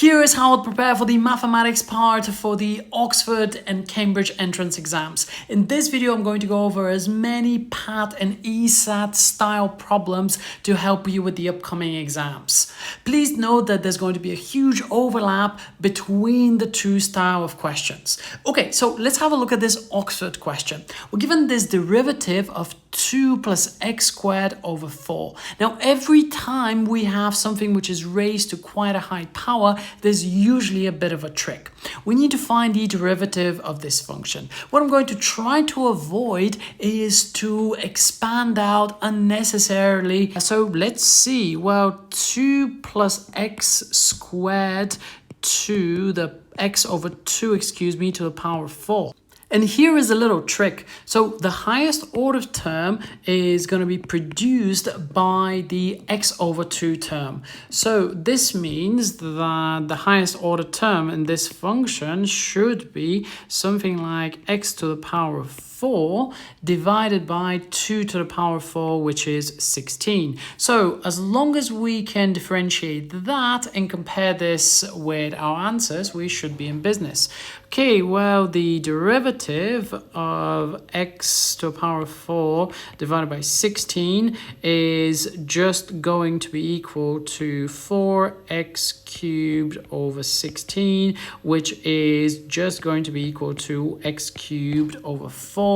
Here is how I'd prepare for the mathematics part for the Oxford and Cambridge entrance exams. In this video, I'm going to go over as many PAT and ESAT style problems to help you with the upcoming exams. Please note that there's going to be a huge overlap between the two style of questions. Okay, so let's have a look at this Oxford question. We're given this derivative of 2 plus x squared over 4. Now, every time we have something which is raised to quite a high power, there's usually a bit of a trick. We need to find the derivative of this function. What I'm going to try to avoid is to expand out unnecessarily. So let's see, well, 2 plus x squared to the x over 2, to the power of 4. And here is a little trick. So the highest order term is going to be produced by the x over 2 term. So this means that the highest order term in this function should be something like x to the power of 4 divided by 2 to the power of 4, which is 16. So as long as we can differentiate that and compare this with our answers, we should be in business. Okay, well, the derivative of x to the power of 4 divided by 16 is just going to be equal to 4x cubed over 16, which is just going to be equal to x cubed over 4.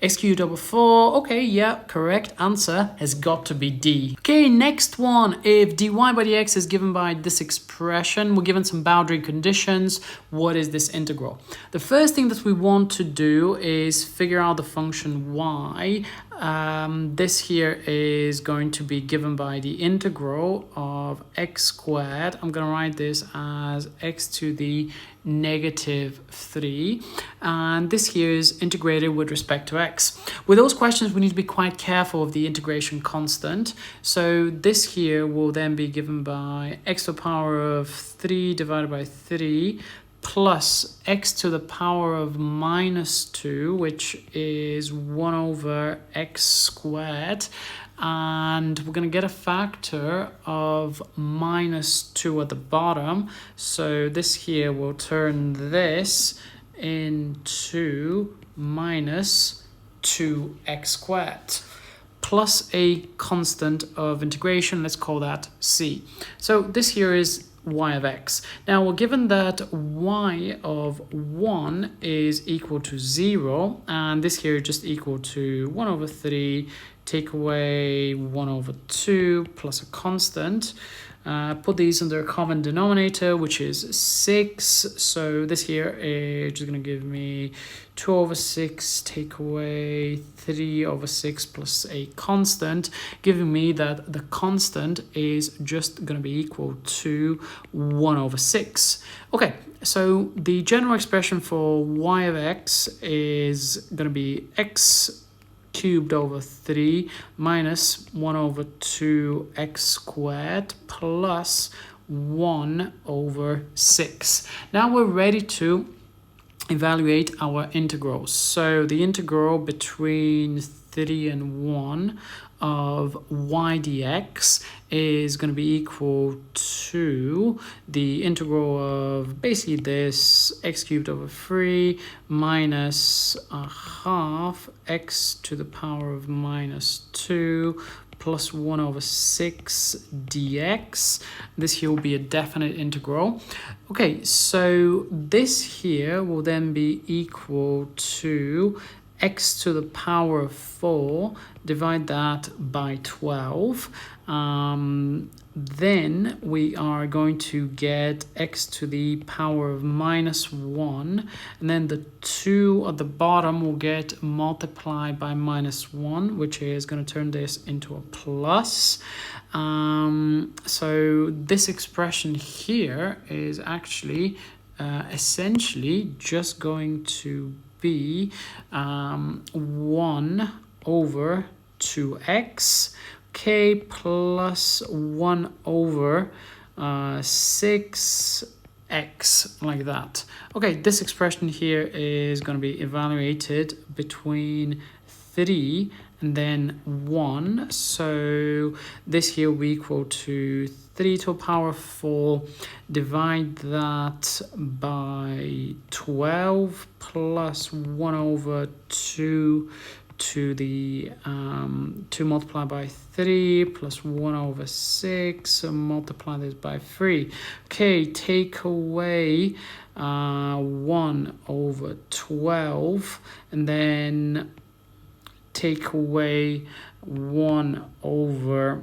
X cubed over 4, okay, yeah, correct answer has got to be D. Okay, next one. If dy by dx is given by this expression, we're given some boundary conditions. What is this integral? The first thing that we want to do is figure out the function y. This here is going to be given by the integral of x squared. I'm going to write this as x to the negative 3, and this here is integrated with respect to x. With those questions, we need to be quite careful of the integration constant. So this here will then be given by x to the power of 3 divided by 3 plus x to the power of minus 2, which is 1 over x squared. And we're going to get a factor of minus 2 at the bottom. So this here will turn this into minus 2x squared plus a constant of integration. Let's call that c. So this here is y of x. Now we're given that y of 1 is equal to 0, and this here is just equal to 1 over 3, take away 1 over 2 plus a constant. Put these under a common denominator, which is 6. So this here is just going to give me 2 over 6, take away 3 over 6 plus a constant, giving me that the constant is just going to be equal to 1 over 6. Okay, so the general expression for y of x is going to be x cubed over 3 minus 1 over 2x squared plus 1 over 6. Now we're ready to evaluate our integrals. So the integral between 3 and 1 of y dx is going to be equal to the integral of basically this x cubed over 3 minus a half x to the power of minus 2 plus 1 over 6 dx. This here will be a definite integral. Okay, so this here will then be equal to x to the power of 4, divide that by 12. Then we are going to get x to the power of minus 1, and then the 2 at the bottom will get multiplied by minus 1, which is going to turn this into a plus. So this expression here is actually essentially just going to be 1 over 2x, k plus 1 over 6x, like that. Okay, this expression here is going to be evaluated between 3 and then 1. So this here will be equal to 3 to the power 4. Divide that by 12 plus 1 over 2 to the 2 multiplied by 3 plus 1 over 6. So multiply this by 3. Okay, take away 1 over 12, and then take away 1 over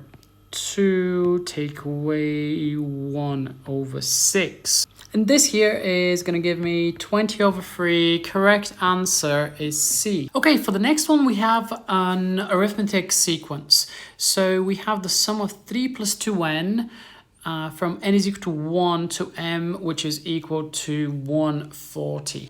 2, take away 1 over 6. And this here is going to give me 20 over 3. Correct answer is C. Okay, for the next one, we have an arithmetic sequence. So we have the sum of 3 plus 2n from n is equal to 1 to m, which is equal to 140.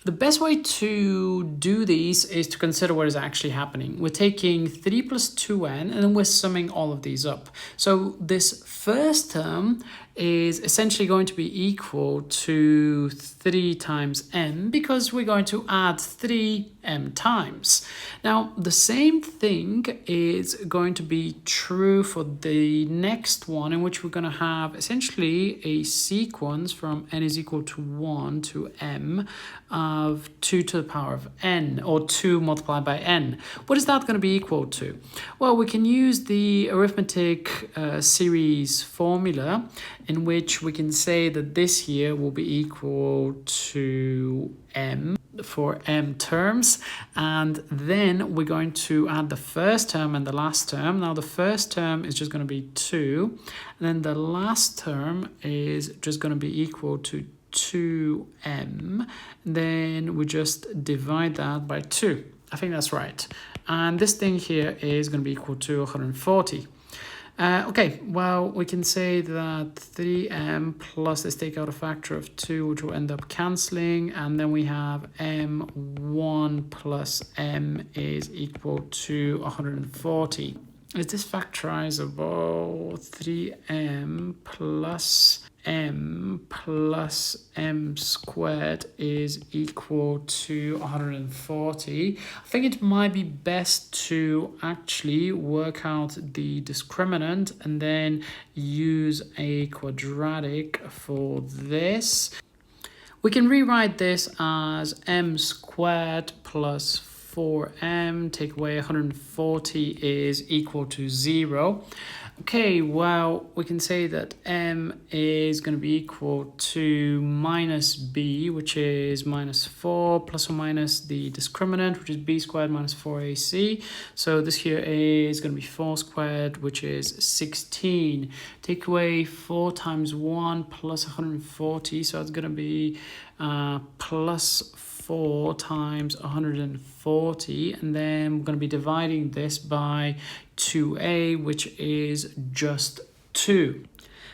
The best way to do these is to consider what is actually happening. We're taking 3 plus 2n and then we're summing all of these up. So this first term is essentially going to be equal to 3 times m because we're going to add 3m times. Now, the same thing is going to be true for the next one, in which we're going to have essentially a sequence from n is equal to 1 to m of 2 to the power of n, or 2 multiplied by n. What is that going to be equal to? Well, we can use the arithmetic series formula, in which we can say that this here will be equal to m for m terms, and then we're going to add the first term and the last term. Now the first term is just going to be 2, and then the last term is just going to be equal to 2m. Then we just divide that by 2. I think that's right. And this thing here is going to be equal to 140. Okay, well, we can say that 3m plus, let's take out a factor of 2, which will end up cancelling, and then we have m1 plus m is equal to 140. Is this factorizable? 3m plus m squared is equal to 140. I think it might be best to actually work out the discriminant and then use a quadratic for this. We can rewrite this as m squared plus 4m, take away 140 is equal to 0. Okay, well, we can say that m is going to be equal to minus b, which is minus 4, plus or minus the discriminant, which is b squared minus 4ac. So this here is going to be 4 squared, which is 16. Take away 4 times 1 plus 140, so it's going to be plus 4 times 140, and then we're going to be dividing this by 2a, which is just 2.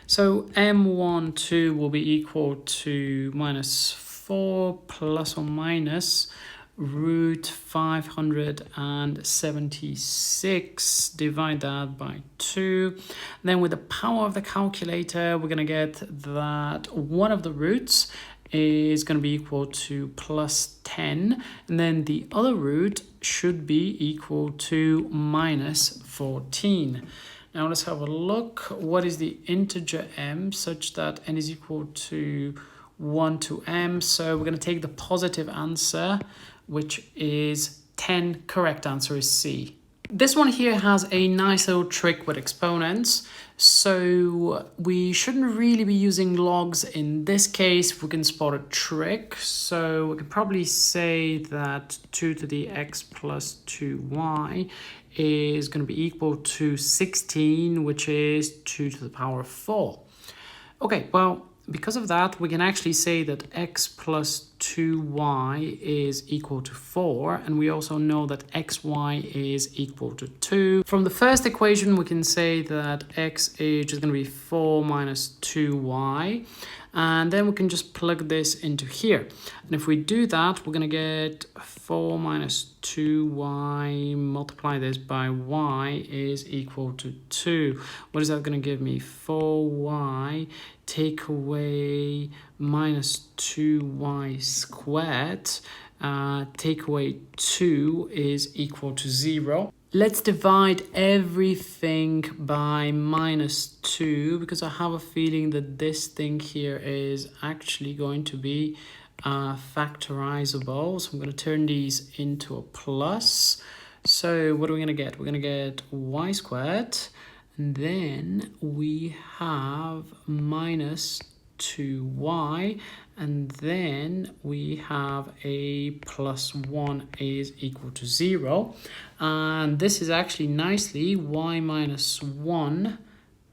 So m12 will be equal to minus 4 plus or minus root 576. Divide that by 2. And then with the power of the calculator, we're going to get that one of the roots is going to be equal to plus 10, and then the other root should be equal to minus 14. Now let's have a look. What is the integer m such that n is equal to 1 to m? So we're going to take the positive answer, which is 10. Correct answer is C. This one here has a nice little trick with exponents. So we shouldn't really be using logs in this case. We can spot a trick. So we can probably say that 2 to the x plus 2y is going to be equal to 16, which is 2 to the power of 4. Okay, well, because of that, we can actually say that x plus 2y is equal to 4, and we also know that xy is equal to 2. From the first equation, we can say that x is just going to be 4 minus 2y, and then we can just plug this into here. And if we do that, we're going to get 4 minus 2y, multiply this by y is equal to 2. What is that going to give me? 4y, take away minus 2y squared, take away 2 is equal to 0. Let's divide everything by -2 because I have a feeling that this thing here is actually going to be factorizable. So I'm going to turn these into a plus. So what are we going to get? We're going to get y squared. And then we have minus 2y, and then we have a plus 1 is equal to 0. And this is actually nicely y minus 1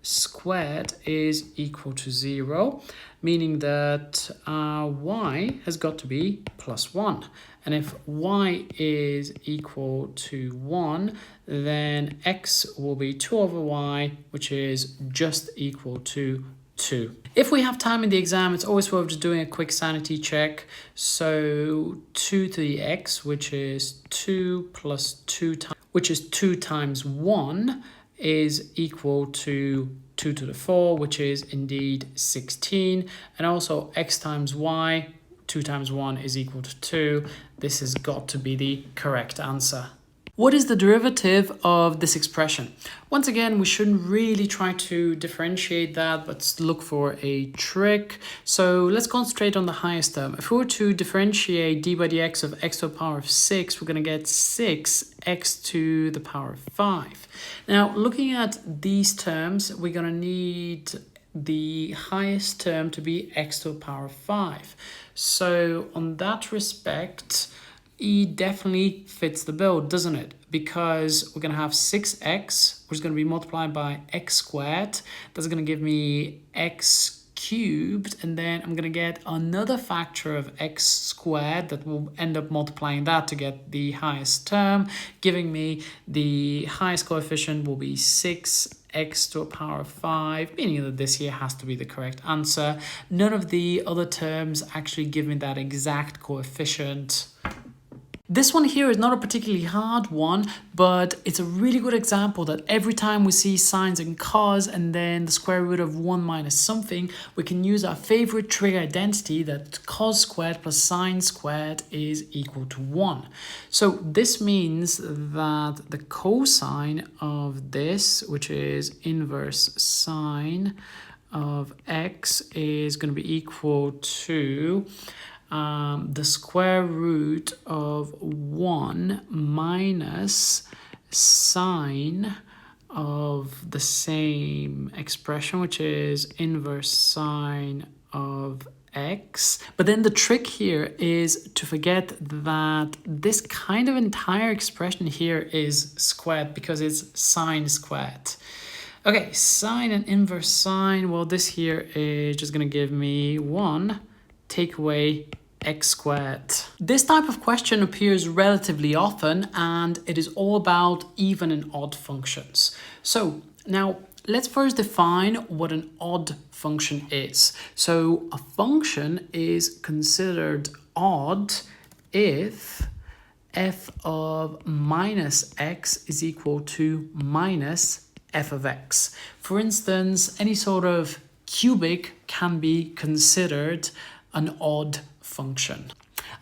squared is equal to 0, meaning that y has got to be plus 1. And if y is equal to 1, then x will be 2 over y, which is just equal to 2. If we have time in the exam, it's always worth just doing a quick sanity check. So 2 to the x, which is 2 plus 2 times, which is 2 times 1, is equal to 2 to the 4, which is indeed 16. And also x times y, 2 times 1 is equal to 2. This has got to be the correct answer. What is the derivative of this expression? Once again, we shouldn't really try to differentiate that, but look for a trick. So let's concentrate on the highest term. If we were to differentiate d by dx of x to the power of 6, we're going to get 6x to the power of 5. Now, looking at these terms, we're going to need the highest term to be x to the power of 5. So on that respect, E definitely fits the bill, doesn't it? Because we're going to have 6x, which is going to be multiplied by x squared. That's going to give me x cubed, and then I'm going to get another factor of x squared that will end up multiplying that to get the highest term, giving me the highest coefficient will be 6x to a power of 5, meaning that this here has to be the correct answer. None of the other terms actually give me that exact coefficient. This one here is not a particularly hard one, but it's a really good example that every time we see sines and cos and then the square root of 1 minus something, we can use our favorite trig identity that cos squared plus sine squared is equal to 1. So this means that the cosine of this, which is inverse sine of x, is going to be equal to the square root of 1 minus sine of the same expression, which is inverse sine of x. But then the trick here is to forget that this kind of entire expression here is squared because it's sine squared. Okay, sine and inverse sine, well, this here is just going to give me 1 take away x squared. This type of question appears relatively often, and it is all about even and odd functions. So now let's first define what an odd function is. So a function is considered odd if f of minus x is equal to minus f of x. For instance, any sort of cubic can be considered an odd function.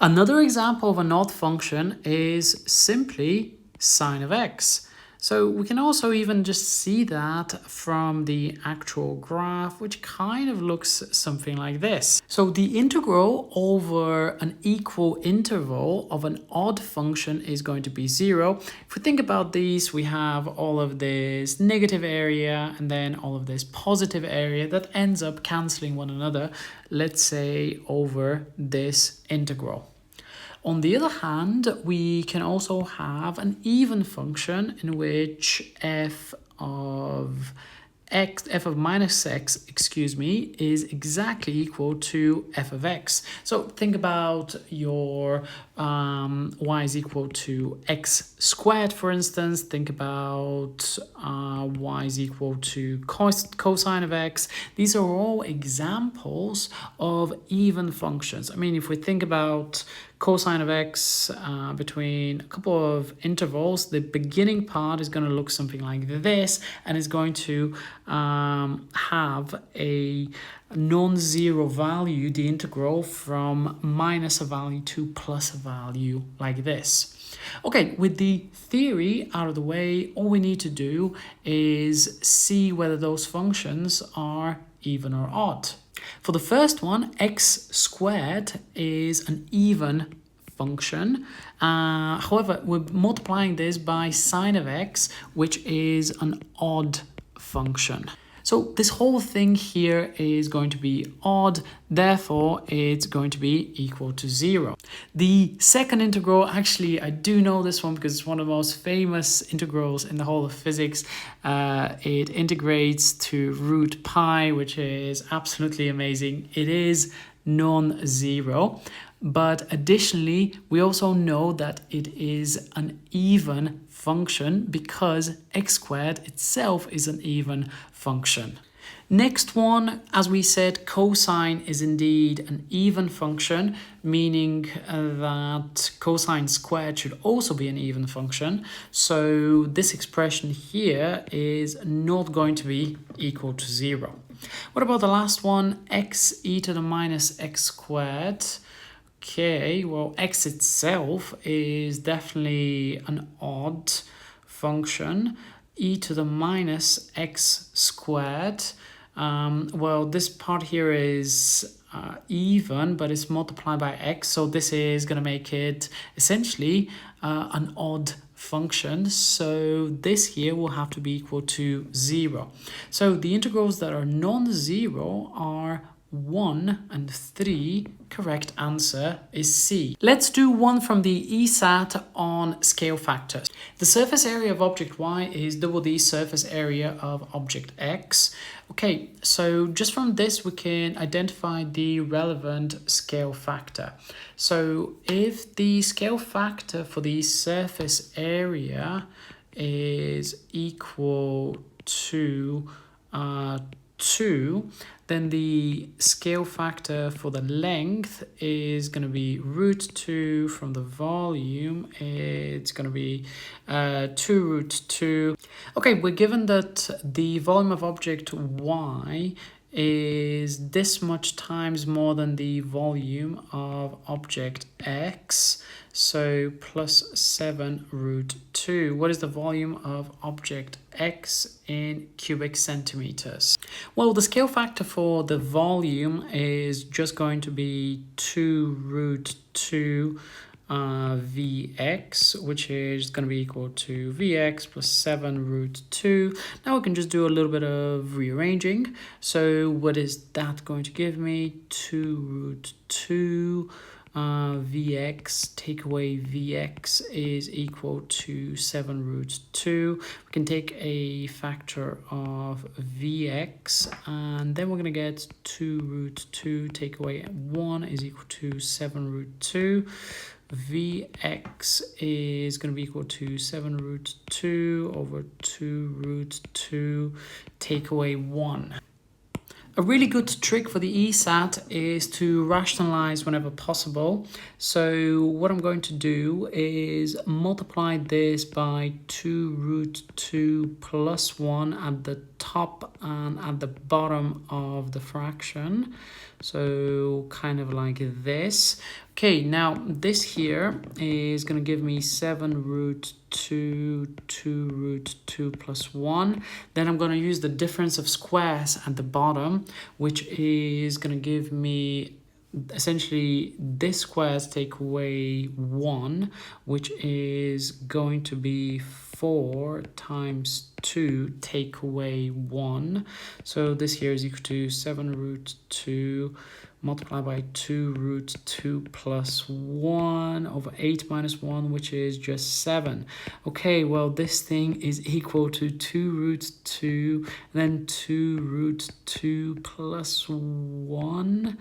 Another example of an odd function is simply sine of x. So we can also even just see that from the actual graph, which kind of looks something like this. So the integral over an equal interval of an odd function is going to be 0. If we think about these, we have all of this negative area and then all of this positive area that ends up cancelling one another, let's say over this integral. On the other hand, we can also have an even function in which f of minus x, is exactly equal to f of x. So think about your y is equal to x squared, for instance. Think about y is equal to cosine of x. These are all examples of even functions. I mean, if we think about cosine of x between a couple of intervals, the beginning part is going to look something like this, and is going to have a non-zero value, the integral from minus a value to plus a value like this. Okay, with the theory out of the way, all we need to do is see whether those functions are even or odd. For the first one, x squared is an even function. However, we're multiplying this by sine of x, which is an odd function. So this whole thing here is going to be odd, therefore it's going to be equal to 0. The second integral, actually I do know this one because it's one of the most famous integrals in the whole of physics. It integrates to root pi, which is absolutely amazing. It is non-zero. But additionally, we also know that it is an even function because x squared itself is an even function. Next one, as we said, cosine is indeed an even function, meaning that cosine squared should also be an even function. So this expression here is not going to be equal to 0. What about the last one, x e to the minus x squared? Okay, well, x itself is definitely an odd function. E to the minus x squared. Well, this part here is even, but it's multiplied by x. So this is going to make it essentially an odd function. So this here will have to be equal to 0. So the integrals that are non-zero are 1 and 3. Correct answer is C. Let's do one from the ESAT on scale factors. The surface area of object Y is double the surface area of object X. Okay, so just from this we can identify the relevant scale factor. So if the scale factor for the surface area is equal to 2, then the scale factor for the length is going to be root 2 from the volume. It's going to be 2 root 2. Okay, we're given that the volume of object Y is this much times more than the volume of object X. So plus 7 root 2. What is the volume of object X in cubic centimeters? Well, the scale factor for the volume is just going to be 2 root 2 Vx, which is going to be equal to Vx plus 7 root 2. Now we can just do a little bit of rearranging. So what is that going to give me? 2 root 2 Vx, take away Vx is equal to 7 root 2. We can take a factor of Vx and then we're going to get 2 root 2, take away 1 is equal to 7 root 2. Vx is going to be equal to 7 root 2 over 2 root 2, take away 1. A really good trick for the ESAT is to rationalize whenever possible. So what I'm going to do is multiply this by 2 root 2 plus 1 at the top and at the bottom of the fraction. So kind of like this. Okay, now this here is going to give me 7 root 2, 2 root 2 plus 1. Then I'm going to use the difference of squares at the bottom, which is going to give me essentially this squares take away 1, which is going to be 4 times 2 take away 1. So this here is equal to 7 root 2 multiplied by 2 root 2 plus 1 over 8 minus 1, which is just 7. Okay, well, this thing is equal to 2 root 2, then 2 root 2 plus 1.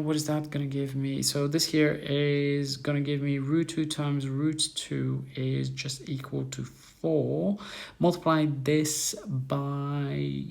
What is that going to give me? So this here is going to give me root 2 times root 2 is just equal to 4. Multiply this by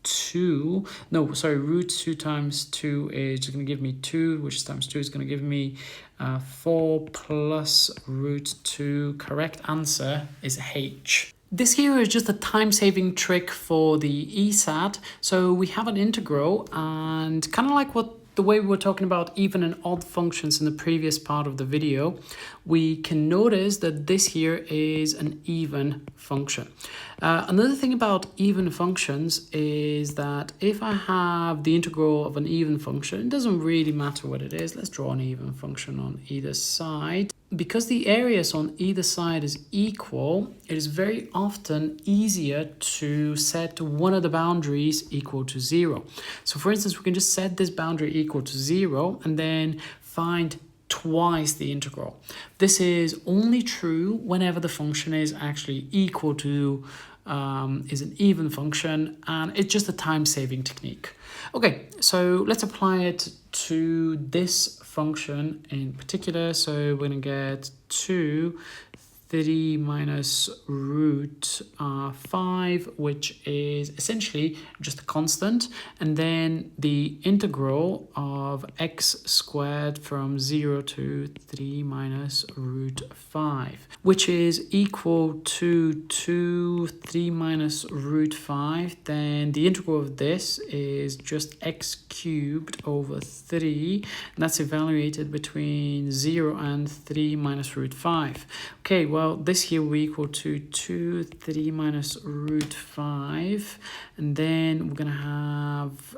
2, no, sorry, root 2 times 2 is just going to give me 2, which is times 2 is going to give me 4 plus root 2. Correct answer is H. This here is just a time-saving trick for the ESAT. So we have an integral, and kind of like what The way we were talking about even and odd functions in the previous part of the video, we can notice that this here is an even function. Another thing about even functions is that if I have the integral of an even function, it doesn't really matter what it is. Let's draw an even function on either side. Because the areas on either side is equal, it is very often easier to set one of the boundaries equal to 0. So for instance, we can just set this boundary equal to 0 and then find twice the integral. This is only true whenever the function is actually equal to, is an even function, and it's just a time-saving technique. Okay, so let's apply it to this function in particular. So we're going to get 2 3 minus root 5, which is essentially just a constant, and then the integral of x squared from 0 to 3 minus root 5, which is equal to 2 3 minus root 5. Then the integral of this is just x cubed over 3, and that's evaluated between 0 and 3 minus root 5. Okay, well, this here will be equal to 2 3 minus root 5, and then we're going to have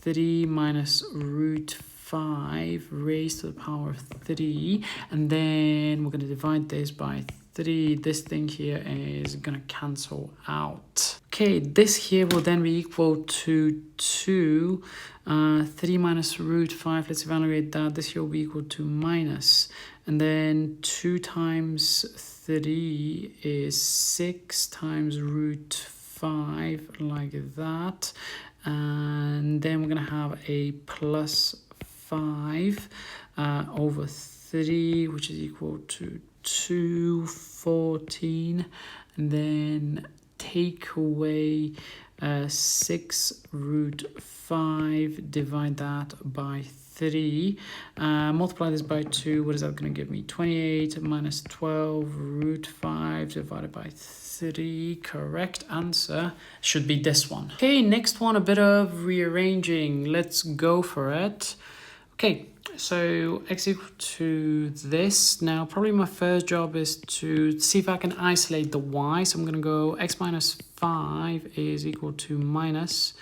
3 minus root 5 raised to the power of 3, and then we're going to divide this by 3. This thing here is going to cancel out. Okay, this here will then be equal to 2 3 minus root 5. Let's evaluate that. This here will be equal to minus, and then 2 times 3 is 6 times root 5, like that. And then we're going to have a plus 5 over 3, which is equal to 214. And then take away 6 root 5, divide that by 3, multiply this by 2. What is that going to give me? 28 minus 12 root 5 divided by 3. Correct answer should be this one. Okay, next one, a bit of rearranging. Let's go for it. Okay, so x equal to this. Now, probably my first job is to see if I can isolate the y. So I'm going to go x minus 5 is equal to minus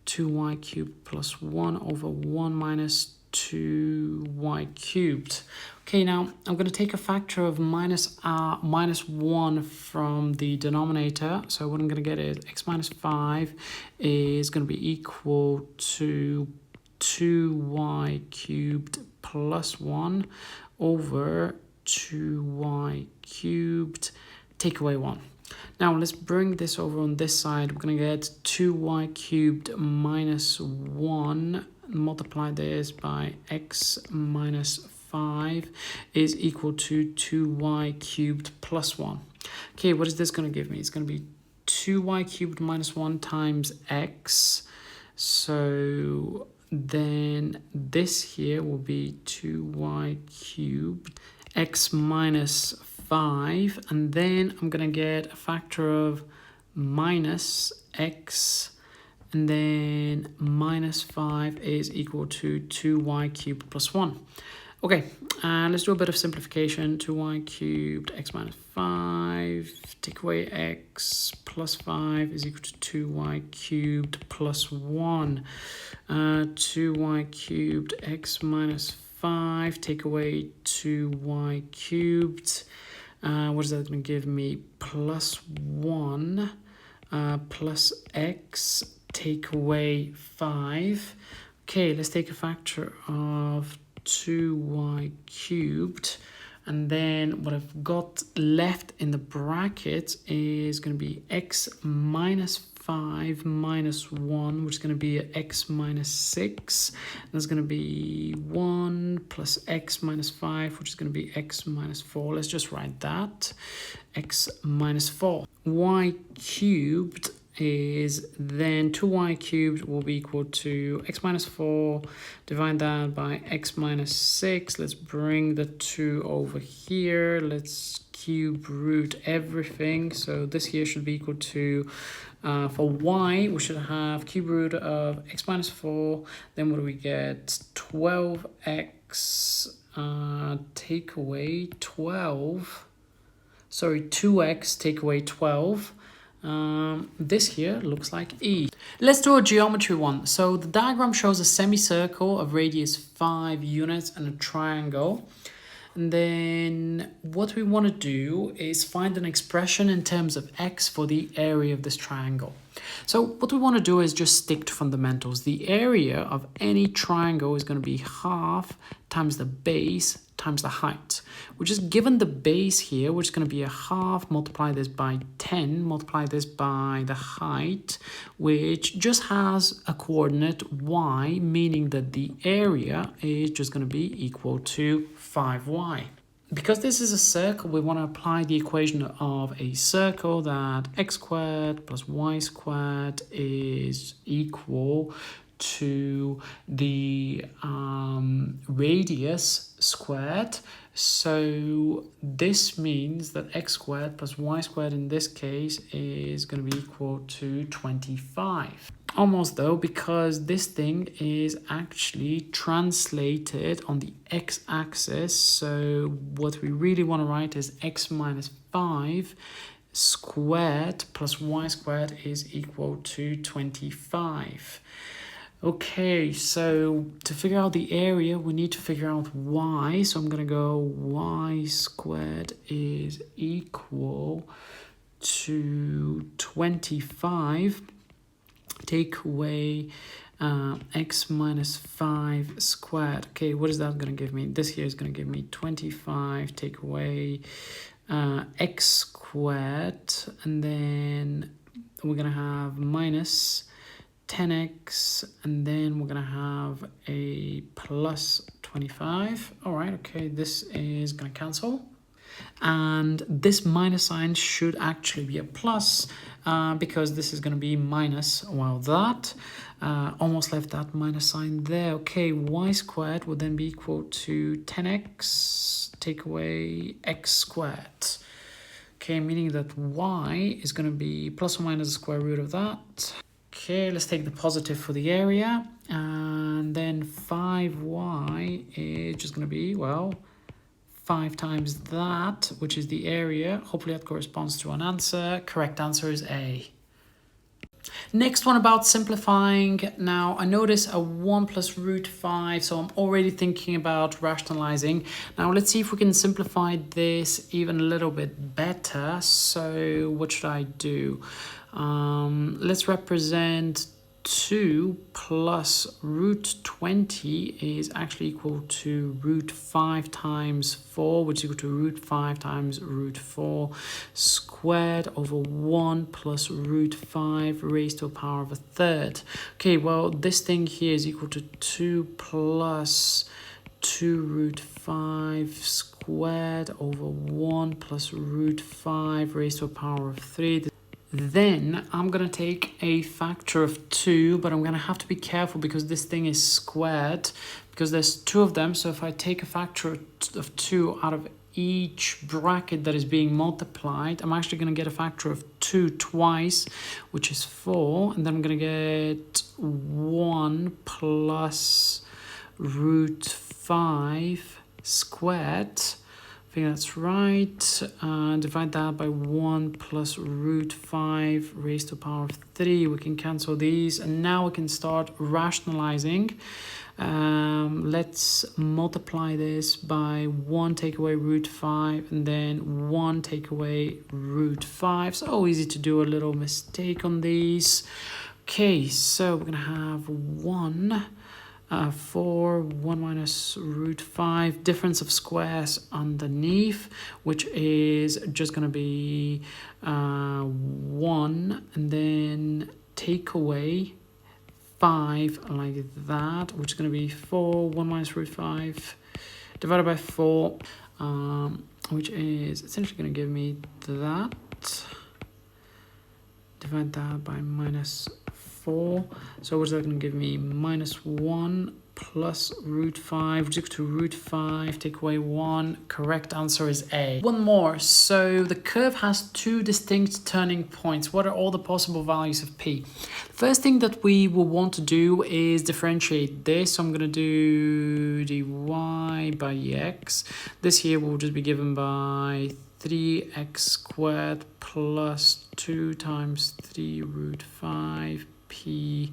2y cubed plus 1 over 1 minus 2y cubed. Okay, now I'm going to take a factor of minus 1 from the denominator. So what I'm going to get is x minus 5 is going to be equal to 2y cubed plus 1 over 2y cubed, take away 1. Now let's bring this over on this side. We're going to get 2y cubed minus 1, multiply this by x minus 5 is equal to 2y cubed plus 1. Okay, what is this going to give me? It's going to be 2y cubed minus 1 times x. So then this here will be 2y cubed x minus 5, and then I'm going to get a factor of minus x, and then minus 5 is equal to 2y cubed plus 1. Okay, let's do a bit of simplification. 2y cubed x minus 5, take away x plus 5 is equal to 2y cubed plus 1. 2y cubed x minus 5, take away 2y cubed. What is that going to give me? Plus 1 plus x, take away 5. Okay, let's take a factor of 2y cubed, and then what I've got left in the bracket is going to be x minus 5 minus 1, which is going to be x minus 6. That's going to be 1 plus x minus 5, which is going to be x minus 4. Let's just write that. X minus 4. Y cubed is then 2y cubed will be equal to x minus 4, divide that by x minus 6. Let's bring the 2 over here. Let's cube root everything. So this here should be equal to, for y, we should have cube root of x minus 4. Then what do we get? 12x, take away 12. Sorry, 2x take away 12. This here looks like E. Let's do a geometry one. So the diagram shows a semicircle of radius 5 units and a triangle. And then what we want to do is find an expression in terms of x for the area of this triangle. So what we want to do is just stick to fundamentals. The area of any triangle is going to be half times the base times the height. We're just given the base here, which is going to be a half, multiply this by 10, multiply this by the height, which just has a coordinate y, meaning that the area is just going to be equal to 5y. Because this is a circle, we want to apply the equation of a circle that x squared plus y squared is equal to the radius squared. So this means that x squared plus y squared in this case is going to be equal to 25. Almost though, because this thing is actually translated on the x-axis. So what we really want to write is x minus 5 squared plus y squared is equal to 25. Okay, so to figure out the area, we need to figure out y. So I'm going to go y squared is equal to 25. Take away x minus 5 squared. Okay, what is that going to give me? This here is going to give me 25. Take away x squared. And then we're going to have minus 10x, and then we're going to have a plus 25. All right, okay, this is going to cancel. And this minus sign should actually be a plus because this is going to be minus, well, that. Almost left that minus sign there. Okay, y squared would then be equal to 10x, take away x squared. Okay, meaning that y is going to be plus or minus the square root of that. Okay, let's take the positive for the area, and then 5y is just going to be, well, 5 times that, which is the area. Hopefully that corresponds to an answer. Correct answer is A. Next one about simplifying. Now I notice a 1 plus root 5, so I'm already thinking about rationalizing. Now let's see if we can simplify this even a little bit better. So what should I do? Let's represent 2 plus root 20 is actually equal to root 5 times 4, which is equal to root 5 times root 4 squared over 1 plus root 5 raised to a power of a third. Okay, well, this thing here is equal to 2 plus 2 root 5 squared over 1 plus root 5 raised to a power of 3. Then I'm going to take a factor of 2, but I'm going to have to be careful because this thing is squared, because there's 2 of them. So if I take a factor of 2 out of each bracket that is being multiplied, I'm actually going to get a factor of 2 twice, which is 4. And then I'm going to get 1 plus root 5 squared. I think that's right. Divide that by 1 plus root 5 raised to the power of 3. We can cancel these, and now we can start rationalizing. Let's multiply this by 1 take away root 5 and then 1 take away root 5. So easy to do a little mistake on these. Okay, so we're going to have 1 for 1 minus root 5, difference of squares underneath, which is just going to be 1, and then take away 5 like that, which is going to be 4, 1 minus root 5 divided by 4, which is essentially going to give me that. divide that by minus 4. So what's that going to give me? Minus 1 plus root 5, which is equal to root 5, take away 1. Correct answer is A. One more. So the curve has two distinct turning points. What are all the possible values of P? The first thing that we will want to do is differentiate this. So I'm going to do dy by x. This here will just be given by 3x squared plus 2 times 3 root 5 p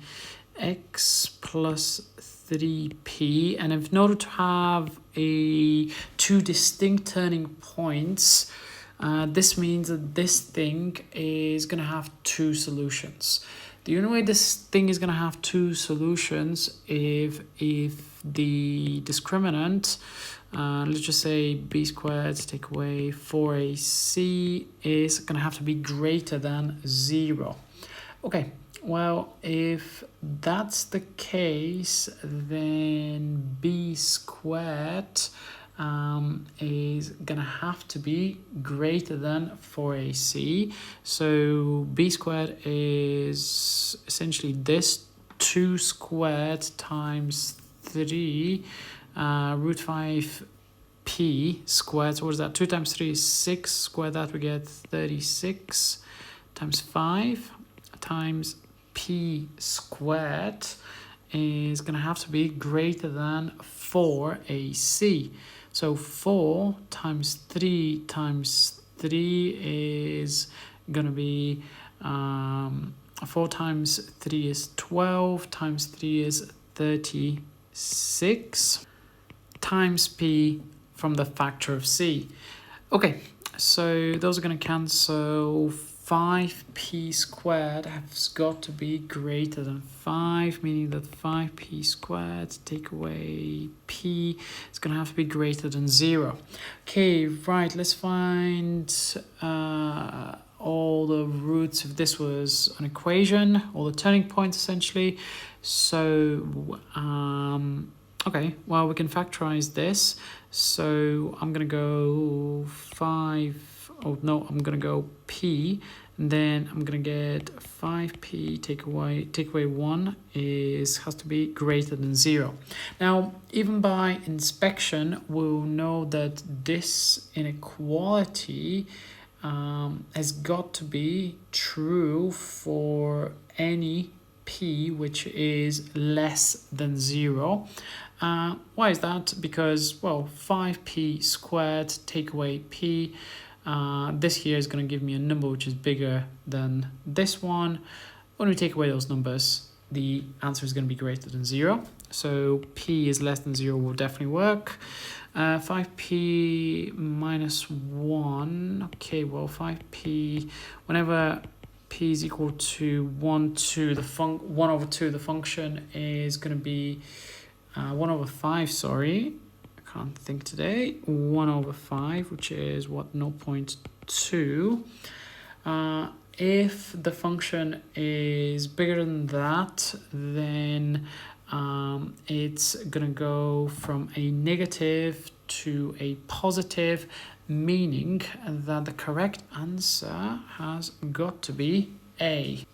x plus 3p. And in order to have two distinct turning points, this means that this thing is going to have two solutions. The only way this thing is going to have two solutions if the discriminant, let's just say b squared take away 4ac, is going to have to be greater than 0. Okay, well, if that's the case, then b squared is going to have to be greater than 4ac. So b squared is essentially this 2 squared times 3 root 5 p squared. So what is that? 2 times 3 is 6. Square that, we get 36 times 5 times p squared is going to have to be greater than 4ac. So 4 times 3 is going to be 4 times 3 is 12 times 3 is 36 times p from the factor of c. Okay, so those are going to cancel. 5p squared has got to be greater than 5, meaning that 5p squared take away p is going to have to be greater than 0. Okay, right, let's find all the roots if this was an equation, all the turning points essentially. So, okay, well, we can factorize this. So I'm going to go I'm going to go p, and then I'm going to get 5p take away 1 has to be greater than 0. Now, even by inspection, we'll know that this inequality has got to be true for any p which is less than 0. Why is that? Because, well, 5p squared take away p. This here is going to give me a number which is bigger than this one. When we take away those numbers, the answer is going to be greater than 0. So p is less than 0 will definitely work. 5p minus 1. Okay, well, 5p, whenever p is equal to 1 over 2, the function is going to be 1 over 5, sorry. Can't think today. 1 over 5, which is what, 0.2. If the function is bigger than that, then it's gonna go from a negative to a positive, meaning that the correct answer has got to be A.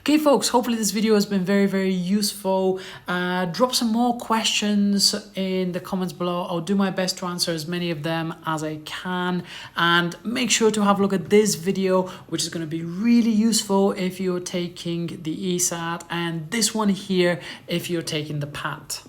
Okay, folks, hopefully this video has been very, very useful. Drop some more questions in the comments below. I'll do my best to answer as many of them as I can. And make sure to have a look at this video, which is going to be really useful if you're taking the ESAT, and this one here if you're taking the PAT.